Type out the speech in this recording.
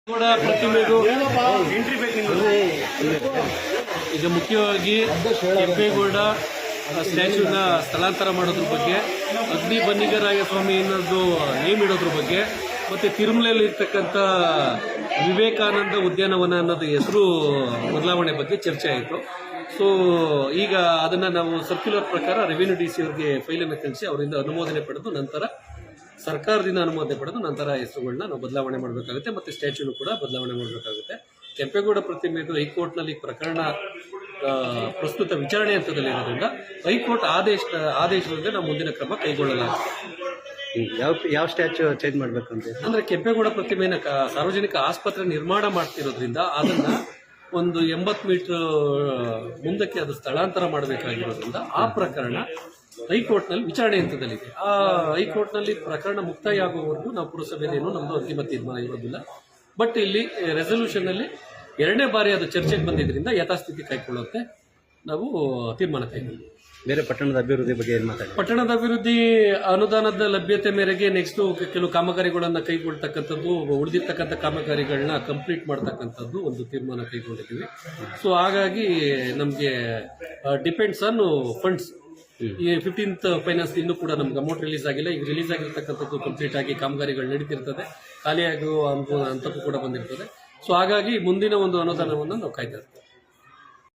ಕೂಡ ಪ್ರತಿಮೆಗೂ ಈಗ ಮುಖ್ಯವಾಗಿ ಕೆಂಪೇಗೌಡ ಸ್ಟ್ಯಾಚ್ಯೂನ ಸ್ಥಳಾಂತರ ಮಾಡೋದ್ರ ಬಗ್ಗೆ, ಅಗ್ನಿ ಬನ್ನಿಗರಾಯ ಸ್ವಾಮಿ ಅನ್ನೋದು ನೇಮ್ ಇಡೋದ್ರ ಬಗ್ಗೆ, ಮತ್ತು ತಿರುಮಲೆಯಲ್ಲಿ ಇರ್ತಕ್ಕಂಥ ವಿವೇಕಾನಂದ ಉದ್ಯಾನವನ ಅನ್ನೋದು ಹೆಸರು ಬದಲಾವಣೆ ಬಗ್ಗೆ ಚರ್ಚೆ ಆಯಿತು. ಸೊ ಈಗ ಅದನ್ನು ನಾವು ಸರ್ಕ್ಯುಲರ್ ಪ್ರಕಾರ ರೆವಿನ್ಯೂ DC ಅವರಿಗೆ ಫೈಲನ್ನು ಕಳಿಸಿ ಅವರಿಂದ ಅನುಮೋದನೆ ಪಡೆದು ನಂತರ ಸರ್ಕಾರದಿಂದ ಅನುಮೋದನೆ ಪಡೆದು ನಂತರ ಹೆಸರುಗಳನ್ನ ನಾವು ಬದಲಾವಣೆ ಮಾಡಬೇಕಾಗುತ್ತೆ ಮತ್ತು ಸ್ಟ್ಯಾಚ್ಯೂನು ಕೂಡ ಬದಲಾವಣೆ ಮಾಡಬೇಕಾಗುತ್ತೆ. ಕೆಂಪೇಗೌಡ ಪ್ರತಿಮೆದು ಹೈಕೋರ್ಟ್ನಲ್ಲಿ ಪ್ರಕರಣ ಪ್ರಸ್ತುತ ವಿಚಾರಣೆ ಹಂತದಲ್ಲಿ ಇರೋದ್ರಿಂದ ಹೈಕೋರ್ಟ್ ಆದೇಶದಂತೆ ನಾವು ಮುಂದಿನ ಕ್ರಮ ಕೈಗೊಳ್ಳಲಾಗುತ್ತೆ. ಯಾವ ಸ್ಟ್ಯಾಚ್ಯೂ ಚೇಂಜ್ ಮಾಡಬೇಕು ಅಂದ್ರೆ ಕೆಂಪೇಗೌಡ ಪ್ರತಿಮೆನ ಸಾರ್ವಜನಿಕ ಆಸ್ಪತ್ರೆ ನಿರ್ಮಾಣ ಮಾಡ್ತಿರೋದ್ರಿಂದ ಅದನ್ನ ಒಂದು 80 ಮೀಟರ್ ಮುಂದಕ್ಕೆ ಅದು ಸ್ಥಳಾಂತರ ಮಾಡಬೇಕಾಗಿರೋದ್ರಿಂದ ಆ ಪ್ರಕರಣ ಹೈಕೋರ್ಟ್ನಲ್ಲಿ ವಿಚಾರಣೆ ಹಂತದಲ್ಲಿದೆ. ಆ ಹೈಕೋರ್ಟ್ನಲ್ಲಿ ಪ್ರಕರಣ ಮುಕ್ತಾಯ ಆಗುವವರೆಗೂ ನಾವು ಪುರಸಭೆಯಲ್ಲೇನು ನಮ್ಮದು ಅಂತಿಮ ತೀರ್ಮಾನ ಇರೋದಿಲ್ಲ. ಬಟ್ ಇಲ್ಲಿ ರೆಸಲ್ಯೂಷನ್ನಲ್ಲಿ 2ನೇ ಬಾರಿ ಅದು ಚರ್ಚೆಗೆ ಬಂದಿದ್ದರಿಂದ ಯಥಾಸ್ಥಿತಿ ಕೈಗೊಳ್ಳುತ್ತೆ ನಾವು ತೀರ್ಮಾನ ಕೈಗೊಂಡು. ಬೇರೆ ಪಟ್ಟಣದ ಅಭಿವೃದ್ಧಿ ಬಗ್ಗೆ ಏನು ಮಾತಾಡಿ? ಪಟ್ಟಣದ ಅಭಿವೃದ್ಧಿ ಅನುದಾನದ ಲಭ್ಯತೆ ಮೇರೆಗೆ ನೆಕ್ಸ್ಟ್ ಕೆಲವು ಕಾಮಗಾರಿಗಳನ್ನು ಕೈಗೊಳ್ತಕ್ಕಂಥದ್ದು, ಉಳಿದಿರ್ತಕ್ಕಂಥ ಕಾಮಗಾರಿಗಳನ್ನ ಕಂಪ್ಲೀಟ್ ಮಾಡ್ತಕ್ಕಂಥದ್ದು ಒಂದು ತೀರ್ಮಾನ ಕೈಗೊಂಡಿದ್ದೀವಿ. ಸೊ ಹಾಗಾಗಿ ನಮಗೆ ಡಿಪೆಂಡ್ಸ್ ಆನ್ ಫಂಡ್ಸ್. ಈ 15th ಫೈನಾನ್ಸ್ ಇನ್ನೂ ಕೂಡ ನಮ್ಗೆ ಅಮೌಂಟ್ ರಿಲೀಸ್ ಆಗಿಲ್ಲ. ಈಗ ರಿಲೀಸ್ ಆಗಿರ್ತಕ್ಕಂಥದ್ದು ಕಂಪ್ಲೀಟ್ ಆಗಿ ಕಾಮಗಾರಿಗಳು ನಡೀತಿರ್ತದೆ, ಖಾಲಿಯಾಗುವ ಹಂತಕ್ಕೂ ಕೂಡ ಬಂದಿರ್ತದೆ. ಸೊ ಹಾಗಾಗಿ ಮುಂದಿನ ಒಂದು ಅನುದಾನವನ್ನು ನಾವು ಕಾಯ್ತಾ ಇರ್ತೀವಿ.